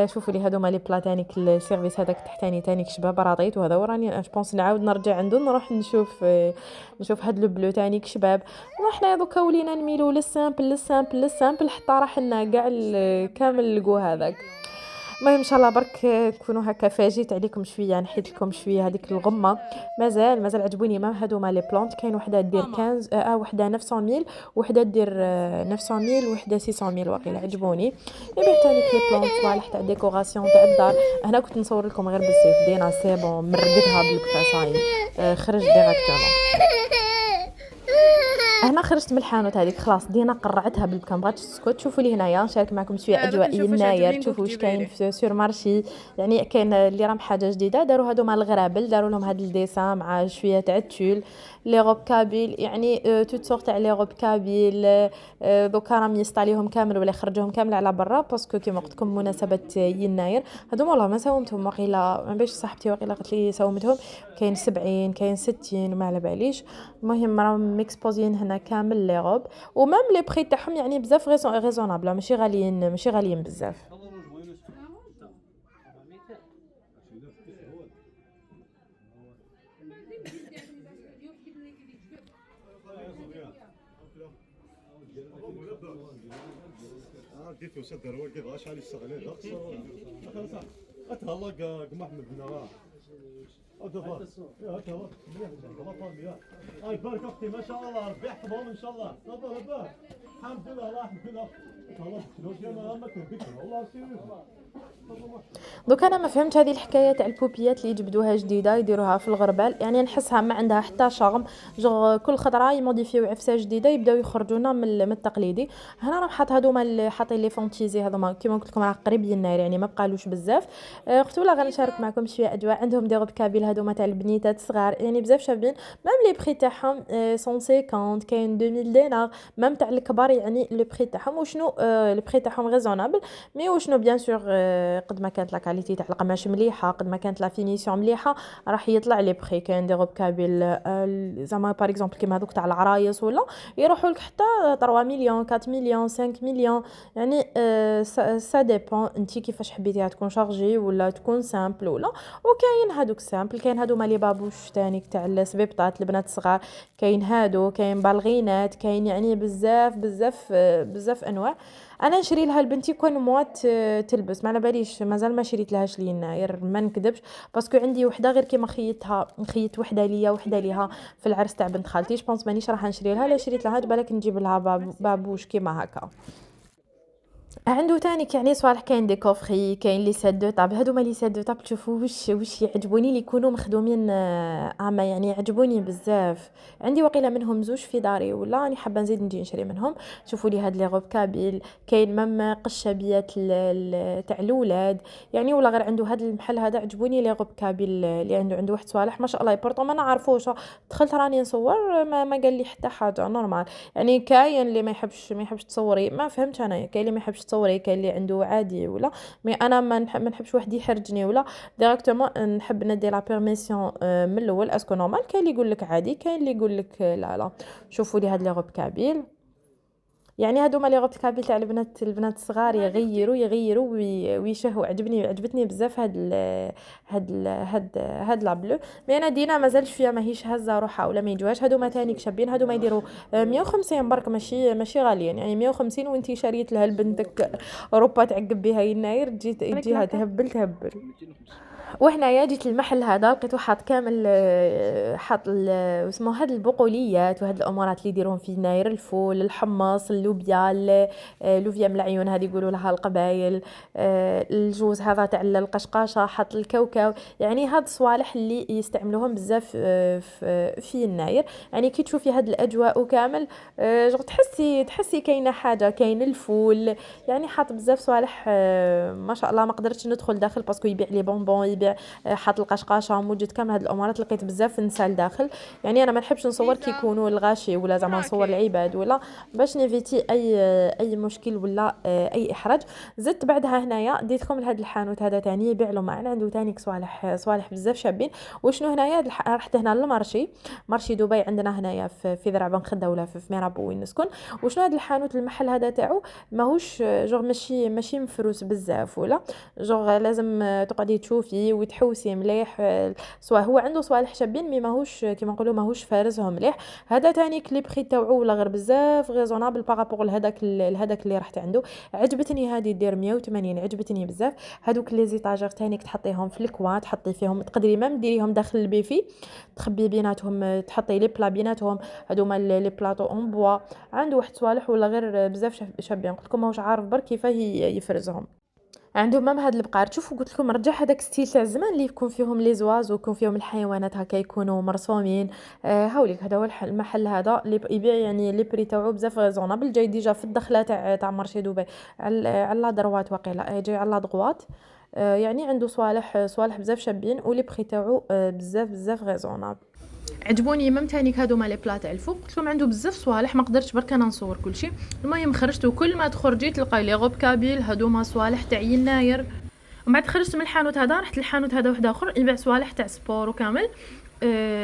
شوفوا لي هادو مالي بلاتانيك السيرفيس هذاك تحتاني تانيك شباب راضيت وهذا وراني جوبونس نعاود نرجع عنده نروح نشوف هاد لو بلو تانيك شباب. وحنا دوكا ولينا نميلو للسامبل حتى راح لنا كاع كامل الكو هذاك. المهم ان شاء الله برك تكونوا هكا فاجيت عليكم شويه نحيت لكم شويه هذيك الغمه. مازال عجبوني ما هادو مال لي بلانت. كاين وحده دير 15 وحده 900 وحده دير 900 وحده 600 واقيلا عجبوني. يبيع تاني لي بلانت صوالح تاع ديكوراسيون تاع الدار. هنا كنت نصور لكم غير بالسيف دينا سي بون مرقدها بالبكاساي خرج ديريكتومون. هنا خرجت من الحانوت هذيك خلاص دينا قرعتها بالبكا مبغاتش تسكت. شوفوا لي هنايا نشارك معكم شويه اجواء يناير. تشوفوا واش كاين في سور مارشي يعني كاين اللي راهم حاجه جديده داروا هادو مال الغرابل داروا لهم هاد الديسان مع شويه تاع التول لي روب كابيل يعني توت سورت تاع لي روب كابيل دوكا راهم يستاليهم كامل ولا يخرجوهم كامل على برا باسكو كيما قلت لكم مناسبه يناير. هادو والله ما ساومتهم واقيلا ما باش صاحبتي واقيلا قالت لي ساومتهم كاين 70 كاين 60 وما على باليش. المهم راهم ميكسبوزين هنا كامل لي روب ومام لي بري تاعهم يعني بزاف ريزونابل ماشي غاليين بزاف. ديتو صدر هو كيف غاش على الصغلي خلاص اتهلا محمد بن راه اتفضل يا اتفضل اي بارك اختي ما شاء الله ربي يحفظهم ان شاء الله تفضل رباه الحمد لله الله يحفظك خلاص لو جينا ما كنبك والله سيريس. دوك انا ما فهمت هذه الحكايه تاع البوبيات اللي يجبدوها جديده يديروها في الغربال يعني نحسها ما عندها حتى شغم جو كل خضره يموديفيو عفسه جديده يبداو يخرجونا من التقليدي. هنا راهم حاط هذوما حاطين لي فونتيزي هذوما كيما قلت لكم راه قريب يناير يعني ما بقالوش بزاف. قلت ولا غنشارك معكم شويه اجواء. عندهم دي روب كابيل هذوما تاع البنيتات صغار يعني بزاف شابين. ميم لي بري تاعهم 150 كاين 2000 دينار ميم تاع الكبار يعني لو بري تاعهم وشنو لو بري تاعهم ريزونابل مي وشنو بيان سور قد ما كانت لا كاليتي تاع القماش مليحه قد ما كانت لا فينيسيون مليحه راح يطلع لي بري. كاين دي روب كابيل زعما باغ اكزومبل كيما هذوك تاع العرايس ولا يروحوا لك حتى 3 مليون 4 مليون 5 مليون يعني سا ديبون انتي كيفاش حبيتيها تكون شارجي ولا تكون سامبل ولا. وكاين هذوك سامبل كاين هادو مالي بابوش تانيك تاع السبيبطات البنات الصغار كاين هادو كاين بالغينات كاين يعني بزاف انواع. انا نشري لها لبنتي كون موات تلبس ما على باليش مازال ما شريت لهاش ليناير ما نكذبش باسكو عندي وحده غير كيما خيت وحده ليا وحده ليها في العرس تاع بنت خالتي جبونس مانيش راح نشري لها لا شريت لها بالك نجيب لها بابوش كيما هكا. عنده تانيك يعني صوالح، كاين دي كوفري، كاين لي سات دو طابل. هادوما لي سات دو طابل تشوفوا واش يعجبوني اللي يكونوا مخدومين اما يعني يعجبوني بزاف. عندي وقيله منهم زوج في داري، ولا راني حابه نزيد نجي نشري منهم. شوفوا لي هاد لي غوب كابيل، كاين مام قشابيات تاع الاولاد يعني، ولا غير عنده هاد المحل هذا عجبوني لي غوب كابيل اللي عنده واحد صوالح ما شاء الله يبورطو ما نعرفوش. دخلت راني نصور ما قال لي حتى حاجه نورمال يعني. كاين اللي ما يحبش تصوري، ما فهمتش انايا، كاين اللي ما يحبش تصوري، كاين اللي عنده عادي ولا. مي انا ما نحبش واحد يحرجني ولا ديريكتومون، نحب ندي لا بيرميسيون من الاول اسكو نورمال. كاين اللي يقول لك عادي، كاين اللي يقول لك لا لا. شوفوا لي هاد لي غوب كابيل يعني، هادوما لي غوب كابيل تاع البنات الصغار، يغيروا ويشهوا. عجبتني بزاف هاد لا بلو. مي انا دينا مازال شويه ماهيش هزه روحها ولا ما يجوهاش. هادوما تاني شابين، هادوما يديروا 150 برك، ماشي غاليين يعني 150. وانتي شريت لها لبنتك اوروبا تعقب بها يناير، تجيها تهبل. وهنايا جيت المحل هذا لقيته حاط كامل حاط اسمه هاد البقوليات وهاد الامورات اللي يديرون في يناير، الفول، الحمص، اللوبيا، اللوبيا من العيون هذه يقولوا لها القبايل، الجوز هذا تاع القشقاشه، حط الكاوكاو يعني. هاد الصوالح اللي يستعملوهم بزاف في يناير يعني. كي تشوفي هاد الاجواء وكامل تحسي كاينه حاجه، كاين الفول يعني. حاط بزاف صوالح ما شاء الله. ما قدرتش ندخل داخل باسكو يبيع لي بونبون، يبيع حاط القشقاشه، موجود كامل هاد الامورات. لقيت بزاف نسال داخل يعني. انا ما نحبش نصور كي يكونوا الغاشي ولا زعما نصور العباد ولا باش نيفيتي اي مشكل ولا اي احراج. زدت بعدها هنايا ديتكم لهاد الحانوت هذا تاني يبيع له معنا، عنده تاني صوالح بزاف شابين. وشنو هنايا رحت هنا مارشي دبي عندنا هنايا في ذرع بن خده ولا في ميرابو وين نسكن. وشنو هاد الحانوت المحل هذا تاعو ماهوش جوغ ماشي مفروس بزاف ولا جوغ، لازم تقعدي تشوفي وتحوسي مليح. سواء هو عنده صوالح شابين مي ماهوش كيما نقولوا ماهوش فارزهم مليح. هذا تاني كلي بري تاعو ولا غير بزاف ريزونابل بارابور لهداك اللي رحت عنده. عجبتني هذه دير 180، عجبتني بزاف. هذوك لي زيتاجر تاني تحطيهم في الكوا، تحطي فيهم تقدري ما ديريهم داخل البيفي، تخبي بيناتهم، تحطي لي بلا بيناتهم. هذوما لي بلاطو اون بوا. عنده واحد صوالح ولا غير بزاف شابين، قلت لكم ماهوش عارف برك كيفاه يفرزهم. عندهم مام هاد البقار. شوفوا قلت لكم رجع هذاك ستيل تاع زمان اللي يكون فيهم لي زواز ويكون فيهم الحيوانات هكا يكونوا مرسومين. هاوليك هذا هو المحل هذا اللي يبيع يعني لي بري تاعو بزاف ريزونابل. جاي ديجا في الدخله تاع مارشي دبي على لا دروات واقيلا، جاي على لا دغوات. يعني عنده صوالح بزاف شابين ولي بري تاعو بزاف ريزونابل. عجبوني مام تانيك هادو مال بلا تاع الفوق. قلت لهم عنده بزاف صوالح ما قدرتش برك انا نصور كلشي. المهم خرجت وكل ما تخرجي تلقاي لي غوب كابيل هادو صوالح تاع يناير. ومن بعد خرجت من الحانوت هذا رحت للحانوت هذا واحد اخر يبيع صوالح تاع سبور وكامل.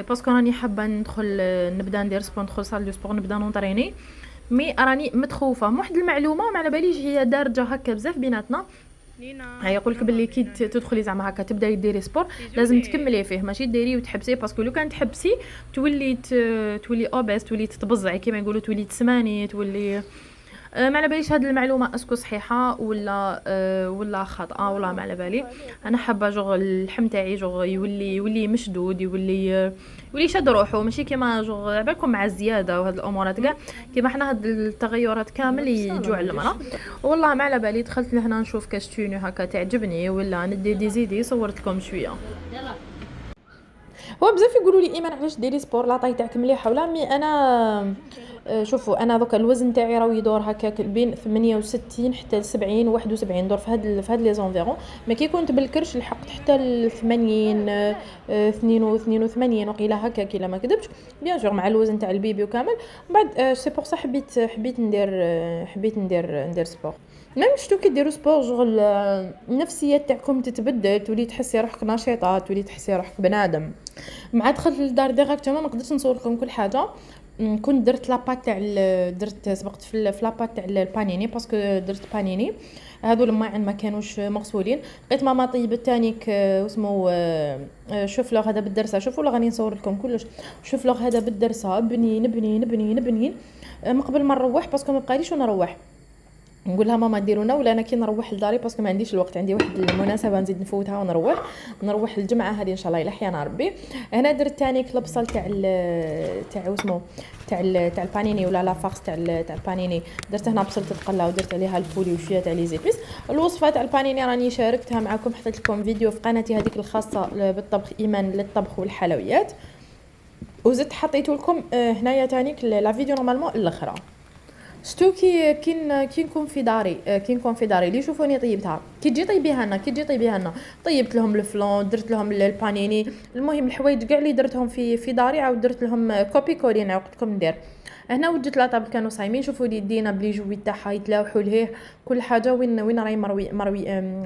باسكو راني حابه ندخل نبدا ندير سبور، ندخل صال دو سبور نبدا نونطريني. مي راني متخوفه من واحد المعلومه ما على باليش هي دارجه هكا بزاف بيناتنا. يقول لك باللي كي تدخلي زعما هكا تبداي ديري سبور لازم تكملي فيه، ماشي ديري وتحبسي. باسكو لو كان تحبسي تولي اوبيس، تولي تتبزعي كيما يقولوا، تولي تسماني، تولي ما على باليش هذه المعلومه اسكو صحيحه ولا خاطئه ولا ما على بالي. انا حابه جوغ اللحم تاعي جوغ يولي مشدود، يولي شاد روحو، ماشي كيما جوغ بالكم مع الزياده وهاد الامورات كاع كيما حنا هاد التغيرات كامل يجوا على المراه. والله ما على بالي دخلت لهنا نشوف كاش هكا تعجبني ولا ندي دي زيدي صورت لكم شويه. هو بزاف يقولوا لي ايمان علاش ديري سبور لا طاي تاعك مليحه ولا. مي انا شوفوا انا دوك الوزن تاعي راه يدور هكاك بين 68 حتى ل 70 71 دور في هاد لي زونفيرون. ما كي كنت بالكرش لحقت حتى ل 80 82 وقيله هكاك الا ما كذبتش بيان سور مع الوزن تاع البيبي وكامل. من بعد سي بور صح حبيت ندير سبور. ميم شتو كي ديروا سبور جوغ النفسيه تاعكم تتبدل، تولي تحسي روحك نشيطه، تولي تحسي روحك بنادم. مع دخلت للدار ديريكتومون ما قدرتش نصور لكم كل حاجه. كنت درت لاباط تاع سبقت في لاباط تاع البانيني باسكو درت بانيني هادو لما ما كانوش مغسولين. لقيت ماما طيبت تانيك اسمه شوفلوغ هذا بالدرسه. شوفوا لا غادي نصور لكم كلش. شوفلوغ هذا بالدرسه بنين من قبل ما نروح باسكو ما بقاليش ونروح. نقول لها ماما ديرونا، ولا انا كي نروح لداري باسكو ما عنديش الوقت، عندي واحد المناسبه نزيد نفوتها ونروح الجمعه هذه ان شاء الله الى حيانا ربي. هنا درت ثاني كلبصل تاع واسمو تاع البانيني ولا لافاكس تاع البانيني. درت هنا بصل تتقلى ودرت عليها البولي وشويه تاع لي زيبيس. الوصفه تاع البانيني راني شاركتها معكم، حطيت لكم فيديو في قناتي هذيك الخاصه بالطبخ، ايمان للطبخ والحلويات، وزدت حطيت لكم هنايا ثاني لا فيديو نورمالمون الاخرى. شتو كي نكون في داري اللي يشوفوني طيبتها، كي تجي طيبيها لنا طيبت لهم الفلون، درت لهم البانيني، المهم الحوايج كاع اللي درتهم في داري عاود درت لهم كوبي كولين عقد لكم ندير. هنا وجدت لا طابل كانوا صايمين، شوفوا لي يدينا بلي جوي تاعها يتلاوحوا لهيه كل حاجه وين راهي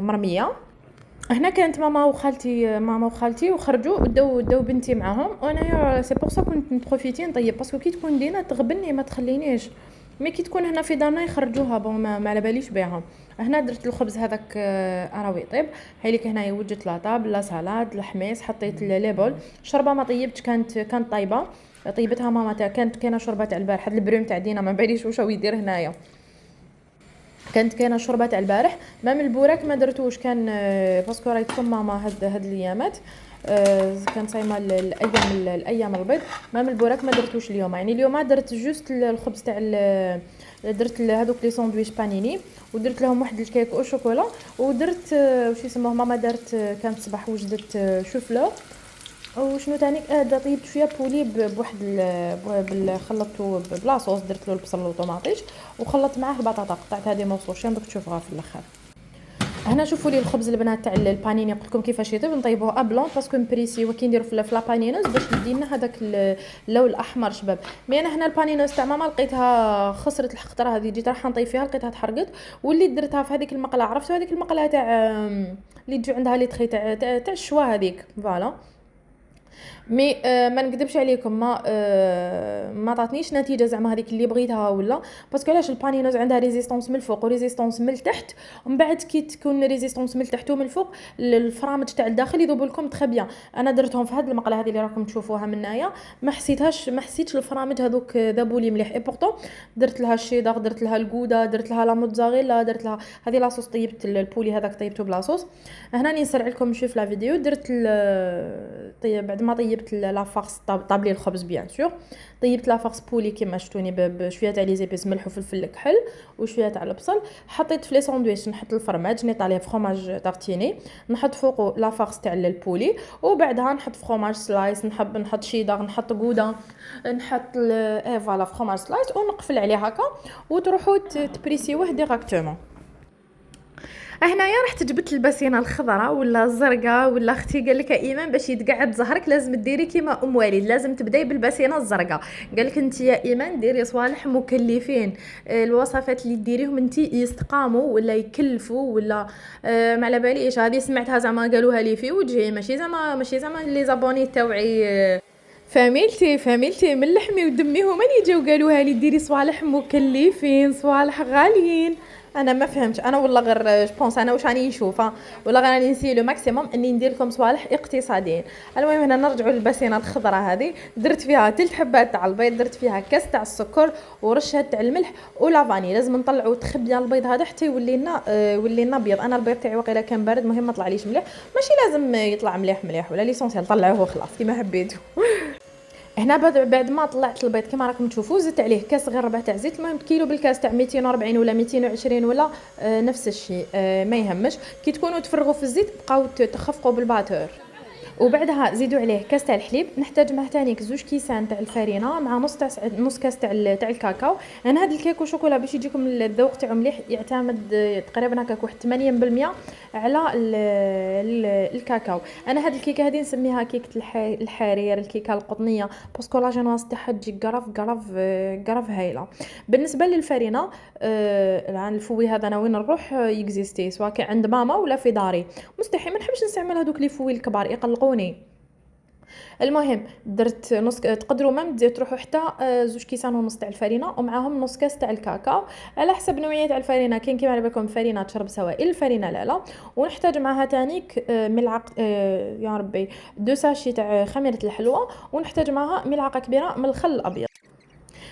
مرميه. هنا كانت ماما وخالتي وخرجوا وداو بنتي معاهم، وانا سي بور سا كنت نبروفيتي نطيب، باسكو كي تكون دينا تغبني ما تخلينيش، مي كي تكون هنا في دارنا يخرجوها بون ما على باليش بها. هنا درت الخبز هذاك اراوي طيب، هايليك هنايا وجدت لا طابل لا سالاد الحميص، حطيت لي بول. شربه ما طيبتش، كانت طيبه، طيبتها ماما تاع كانت كاينه شوربه تاع البارح، هاد البروم تاع دينا ما باليش واش هو يدير هنايا، كانت كاينه شوربه تاع البارح. مام البوراك ما درتوش، كان باسكو راهي تصوم ماما هاد الايامات، كان صايمه الايام البيض. مام البوراك ما درتوش اليوم، يعني اليوم درت جوست الخبز تاع درت هذوك لي ساندويتش بانيني، ودرت لهم واحد الكيك او شوكولا، ودرت واش يسموه ماما دارت كانت صباح وجدت شوفلو وشنو تاني طيبت شويه بولي بواحد خلطته بلاصوص، درت له البصل والطوماطيش وخلطت معاه البطاطا، قطعت هذه موصوشين دوك تشوفوها في الاخر. هنا شوفوا لي الخبز البنات تاع البانيني، قلت لكم كيفاش يطيب، نطيبوه ابلون باسكو مبريسي وكي نديرو في لابانينوز باش يدينا هذاك اللون الاحمر شباب. مي انا هنا البانينوز تاع ماما لقيتها خسرت الخطره هذه، جيت راح نطيب فيها لقيتها تحرقت، واللي درتها في هذيك المقله، عرفتوا هذيك المقله تاع اللي تجي عندها لي تخي تاع الشوا هذيك فوالا. مي ما نكذبش عليكم، ما عطاتنيش نتيجه زعما هذيك اللي بغيتها، ولا باسكو علاش البانينوز عندها ريزيستونس من الفوق وريزيستونس من التحت، ومن بعد كي تكون ريزيستونس من التحت ومن الفوق الفرامج تاع الداخل يذوبوا لكم تري بيان. انا درتهم في هذه المقله هذه اللي راكم تشوفوها منايا، ما حسيتش الفرامج هذوك ذابوا لي مليح. اي بورطون درت لها الشيدر، درت لها الغودا، درت لها لا موتزاريلا، درت لها هذه لاصوص، طيبت البولي هذاك طيبته بلاصوص. هنا نسرع لكم نشوف لا فيديو. درت طيب بعد ما طيبت لافارس طابلي الخبز بيان سور، طيبت لافارس بولي كيما شفتوني بشويه تاع لي زيبيس ملح وفلفل كحل وشويه تاع البصل. حطيت في لي ساندويتش نحط الفرماج، نيط عليه فروماج تارتيني، نحط فوقه لافارس تاع البولي، وبعدها نحط فروماج سلايس، نحب نحط شيدر، نحط غودا، نحط فوالا فروماج سلايس، ونقفل عليه هكا وتروحوا تبريسيوه ديراكتومون. هنايا رحت جبت البسينه الخضراء ولا الزرقاء، ولا اختي قال لك ايمان باش يتقعد زهرك لازم ديري كيما ام والد، لازم تبداي بالبسينه الزرقاء. قال لك انت يا ايمان ديري صوالح مكلفين، الوصفات اللي ديريهم انت يستقاموا ولا يكلفوا ولا ما على بالي ايش. هذه سمعتها زعما قالوها لي في وجهي، ماشي زعما لي زابوني تاوعي فاميلتي من لحمي ودمي هما اللي جاو قالوها لي ديري صوالح مكلفين، صوالح غاليين. انا ما فهمتش، انا والله غير جبونس انا واش راني نشوفها، ولا غير راني نسي لو ماكسيموم اني ندير لكم صوالح اقتصاديين. المهم هنا نرجعوا للبسينه الخضراء هذه، درت فيها 3 حبات تاع البيض، درت فيها كاس تاع السكر ورشه تاع الملح ولا فاني. لازم نطلعوا تخبيا البيض هذا حتى يولي لنا ابيض. انا البيض تاعي واقيلا كان بارد، مهم ما طلعليش مليح، ماشي لازم يطلع مليح ولا ليسونسيال طلعوه خلاص كيما حبيتوا. هنا بعد ما طلعت البيض كما راكم تشوفوا زدت عليه كاس غير ربع تاع زيت. المهم كيلو بالكاس تاع 240 ولا 220 ولا نفس الشيء، ما يهمش. كي تكونوا تفرغوا في الزيت بقاو تخفقوا بالباتور، وبعدها زيدوا عليه كاس تاع الحليب. نحتاج معاه ثاني 2 كيسان تاع الفرينه مع نص كاس تاع الكاكاو. انا هذا الكيك وشوكولا باش يجيكم الذوق تاعو مليح يعتمد تقريبا هكاك واحد 80% على الكاكاو. انا هذه الكيكه هذه نسميها كيكه الحرير، الكيكه القطنيه، باسكو لا جينواس تاعها تجي قرف هايله. بالنسبه للفرينه الفوي هذا انا وين نروح يكزيستي سواء كان عند ماما ولا في داري، مستحيل ما نحبش نستعمل هذوك لي فوي الكبار يقلقوني. المهم درت نص، تقدروا ما تروحوا حتى 2 كيسان ونص تاع الفرينه ومعاهم نص كاس تاع الكاكاو على حسب نوعيه تاع الفرينه. كاين كيما على بالكم فرينه تشرب سوائل، الفرينه لا. ونحتاج معها تانيك ملعقه يا ربي 2 ساشي تاع خميره الحلوى، ونحتاج معها ملعقه كبيره من الخل الابيض.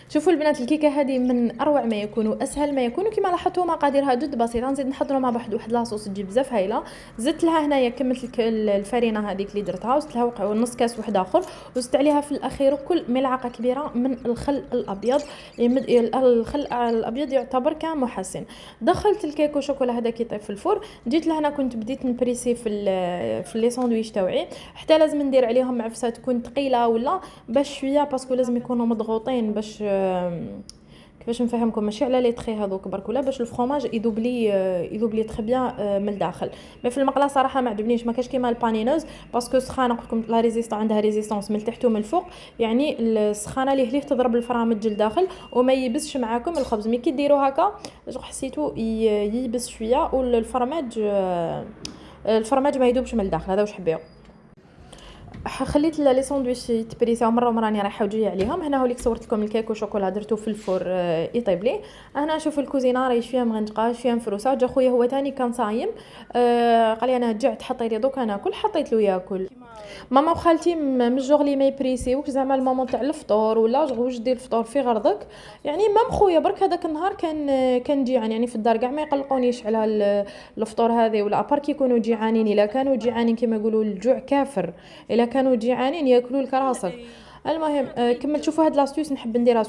شوفوا البنات الكيكه هذه من اروع ما يكون واسهل ما يكون، كما لاحظتوا مقاديرها جد بسيطه. نزيد نحضروا مع واحد لاصوص تجي بزاف هايله. زدت لها هنايا كملت الفرينه هذيك اللي درتها، وزدت لها نص كاس واحد اخر، وزدت عليها في الاخير كل ملعقه كبيره من الخل الابيض. الخل الابيض يعتبر كمحسن. دخلت الكيك وشوكولا هذا كيطيب في الفرن. جيت لهنا كنت بديت نبريسي في لي ساندويتش تاوعي، حتى لازم ندير عليهم معفسه تكون ثقيله ولا باش شويه، باسكو لازم يكونوا مضغوطين باش كيفاش نفهمكم، ماشي على لي تري هذوك برك، ولا باش الفرomاج يذوب لي تري بيان من الداخل. مي في المقله صراحه ما عجبنيش، ما كاش كيما البانينوز، باسكو سخانه قلت لكم لا ريزيستون عندها ريزيستونس من التحت ومن الفوق، يعني السخانه ليه تضرب الفرامج لداخل وما يبسش معاكم الخبز. مي كي ديروا هكا حسيتو يبس شويه، والفرماج ما يذوبش من الداخل. هذا واش حبيو. خليت لي ساندويتش يتبريساو مره ومره، راني رايحه وجايه عليهم. هنا هوليك صورت لكم الكيك وشوكولا درتو في الفور يطيب لي. هنا شوف الكوزينه راهي شويه مغنقه شويه مفروسه. جا خويا هو تاني كان صايم، قال لي انا جعت حطي لي دوك ناكل، حطيت له ياكل. ماما وخالتي من الجوغ لي ما يبريسيوك زعما المومون تاع الفطور ولا واش دير الفطور في غرضك، يعني مام خويا برك هذاك النهار كان جيعان، يعني في الدار كاع ما يقلقونيش على الفطور هذه ولا ابار كي يكونوا جيعانين. الا كانوا جيعانين كما يقولوا الجوع كافر، الا كانوا جيعانين ياكلوا الكراسك. المهم كملت. شوفوا هاد لاستيوس نحب نديرها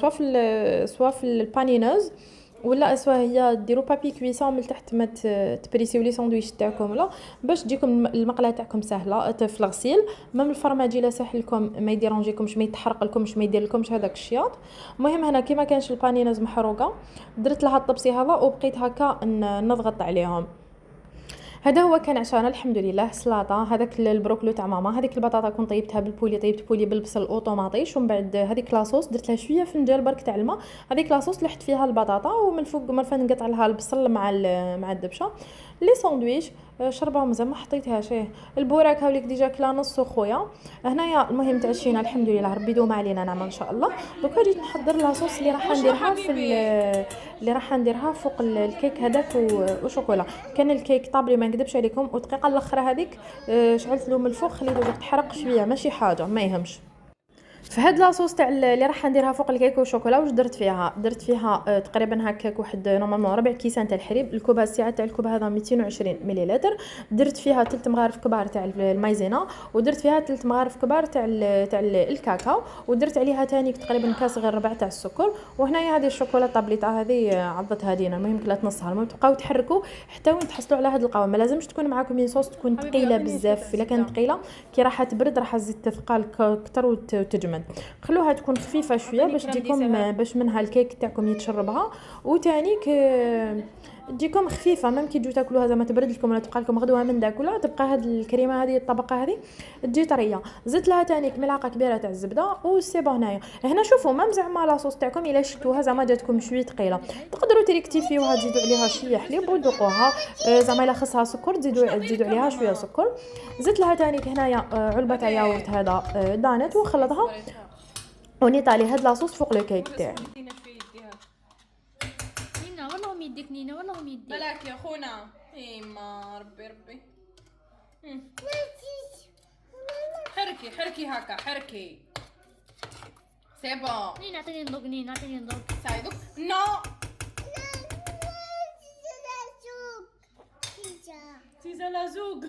سوا في البانينوز، ولا اسوا هي ديروا بابي كويسون من تحت ما تبريسيو لي ساندويتش تاعكم، ولا باش تجيكم المقله تاعكم سهله في الغسيل. مام الفرماجي لا سهل لكم ما يديرونجيكمش، ما يتحرق لكمش، ما يدير لكمش هذاك الشياط. المهم هنا كيما كانش البانينوز محروقه درت لها الطبسي هذا وبقيت هكا نضغط عليهم. هذا هو كان عشانا الحمد لله. سلطه هذاك البروكلو تاع ماما، هذيك البطاطا كنت طيبتها بالبولي، طيبت بولي بالبصل وطوماطيش، ومن بعد هذيك لاصوص درت لها شويه فنجان برك تاع الماء. هذيك لاصوص لحت فيها البطاطا ومن الفوق مرفه نقطع لها البصل مع الدبشه. لي ساندويتش شربهم زعما حطيتهاش. البوراك هاوليك ديجا كلا نص خويا. هنايا المهم تعشينا الحمد لله، ربي يدوم علينا نعم ان شاء الله. دوكا جيت نحضر لاصوص اللي راح نديرها فوق الكيك هذاك وشوكولا. كان الكيك طابلي ما نكذبش عليكم، ودقيقه الاخرى هذيك شعلت له من الفوق، خليته تحرق شويه ماشي حاجه ما يهمش. في هاد لاصوص تاع اللي راح نديرها فوق الكيك والشوكولا واش درت فيها تقريبا هكاك واحد نورمالمون ربع كيسان تاع الحليب. الكوب الساعه تاع الكوب هذا 220 مليلتر. درت فيها 3 مغارف كبار تاع المايزينا، ودرت فيها 3 مغارف كبار تاع الكاكاو، ودرت عليها تاني تقريبا كاس غير ربع تاع السكر. وهنايا هذه الشوكولا طابليطه هذه عضتها دينا. المهم كلات نصها. المهم تبقاو تحركوا حتى وين تحصلوا على هذا القوام. ما لازمش تكون معاكم صوص تكون ثقيله بزاف، الا كانت ثقيله كي راح تبرد راح تزيد تثقل اكثر وتجمد. خلوها تكون خفيفه شويه باش تجيكم باش منها الكيك تاعكم يتشربها، وتاني تجيكم خفيفه. ميم كي تجوا تاكلوها زعما تبرد لكم ولا تبقى لكم غدوه من داك، ولا تبقى هاد الكريمه هذه الطبقه هذه تجي طريه. زدت لها تاني ملعقه كبيره تاع الزبده وسيبو. هنا شوفوا ميم زعما لاصوص تاعكم الا شفتوها زعما جاتكم شويه ثقيله تقدروا تريكتيفيوها، تزيدوا عليها شويه حليب وذوقوها. زعما الا خصها سكر تزيدوا عليها شويه سكر. زدت لها تاني هنايا علبه تاع ياغورت هذا دانت وخلطها ونيطالي هاد لاصوص فوق لو كيك تاعي. نينا والله هم يديك، نينا والله هم يديك. بلاك يا خونا. ايما ربي حركي هكا حركي. سيبو نينا اعطيني نذوق، نينا اعطيني نذوق. سايدوك نو تيزا لازوق.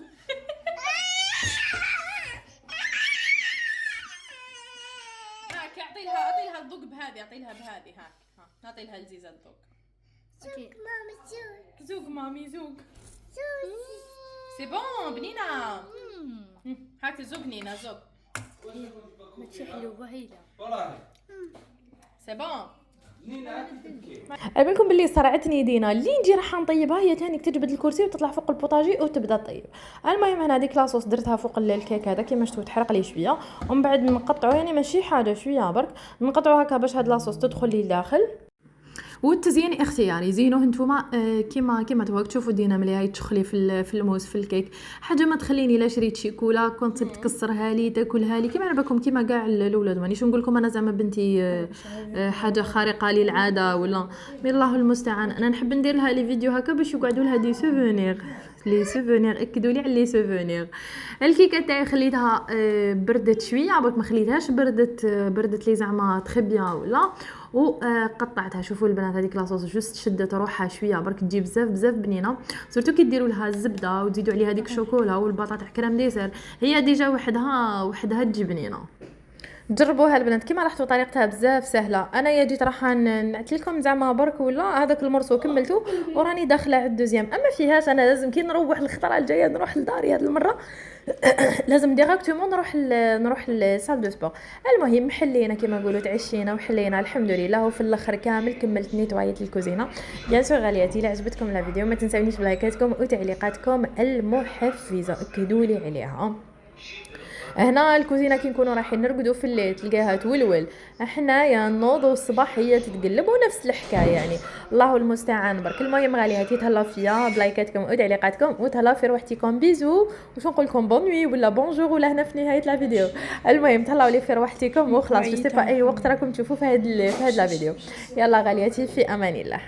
هاك اعطيلها الذوق بهذه، اعطيلها بهذه هاك. نعطيلها لزيزة الذوق. زوق مامي زوق. سي بون بنينه. هاك زوق نينا زوق. ماشي حلوه هيدا. سي بون. أبيكم باللي صرعتني يدينا اللي نجي راح نطيبها هي تاني تجبد الكرسي وتطلع فوق البوطاجي وتبدا طيب. المهم انا هذيك لاصوص درتها فوق الكيك هذا كيما شفتوا تحرق لي شويه، ومن بعد نقطعوا يعني ماشي حاجه شويه برك نقطعوا هكا باش هاد لاصوص تدخل لي لداخل. والتزيين اختياري، زينوه نتوما كيما تبغوا. تشوفوا دينا ملي هاي تشخلي في الموس في الكيك حاجه ما تخليني لا شريت شيكولا كنت تكسرها لي تاكلها لي كيما على بالكم كيما كاع الاولاد. مانيش نقول لكم انا زعما بنتي حاجه خارقه للعاده ولا من الله المستعان. انا نحب ندير لها لي فيديو هكا باش يقعدوا لها دي سوفونير لي سوفونير. اكدوا لي على لي سوفونير. الكيكه تاعي خليتها بردت شويه برك ما خليتهاش بردت لي زعما تري بيان ولا. وقطعتها. شوفوا البنات هذيك لاصوص جوست شدت روحها شويه برك تجي بزاف بزاف بنينه، سورتو كي ديروا لها الزبده وتزيدوا عليها هذيك الشوكولا والبطاطا كريم ديسير، هي ديجا وحدها تجي بنينه. جربوها البنات كيما لاحظتوا طريقتها بزاف سهله. انا يا جيت راح نعت لكم زعما برك ولا هذاك المرسو كملته وراني داخله على الدوزيام. اما فيهاش انا لازم كي نروح الخطره الجايه نروح لداري هذه المره لازم ديراكتومون نروح للسال دو سبور. المهم حلينا كيما نقولوا تعشينا وحلينا الحمد لله، وفي الاخر كامل كملت نيتوايه الكوزينه. بيان سور غالياتي الا عجبتكم الفيديو ما تنسونيش بلايكاتكم وتعليقاتكم المحفزه، اكدوا لي عليها. هنا الكوزينه كي نكونوا رايحين نرقدوا في الليل تلقاها تولول، حنايا نوضوا الصباح هي تتقلب ونفس الحكايه يعني. الله المستعان برك. المهم غالياتي تهلاو فيا بلايكاتكم وتعليقاتكم وتهلاو في روحتكم. بيزو وش نقول لكم بون نوي ولا بونجور ولا هنا في نهايه الفيديو. المهم تهلاو لي في روحتكم وخلاص، بس في اي وقت راكم تشوفوا في هذا الفيديو. يلا غالياتي في امان الله.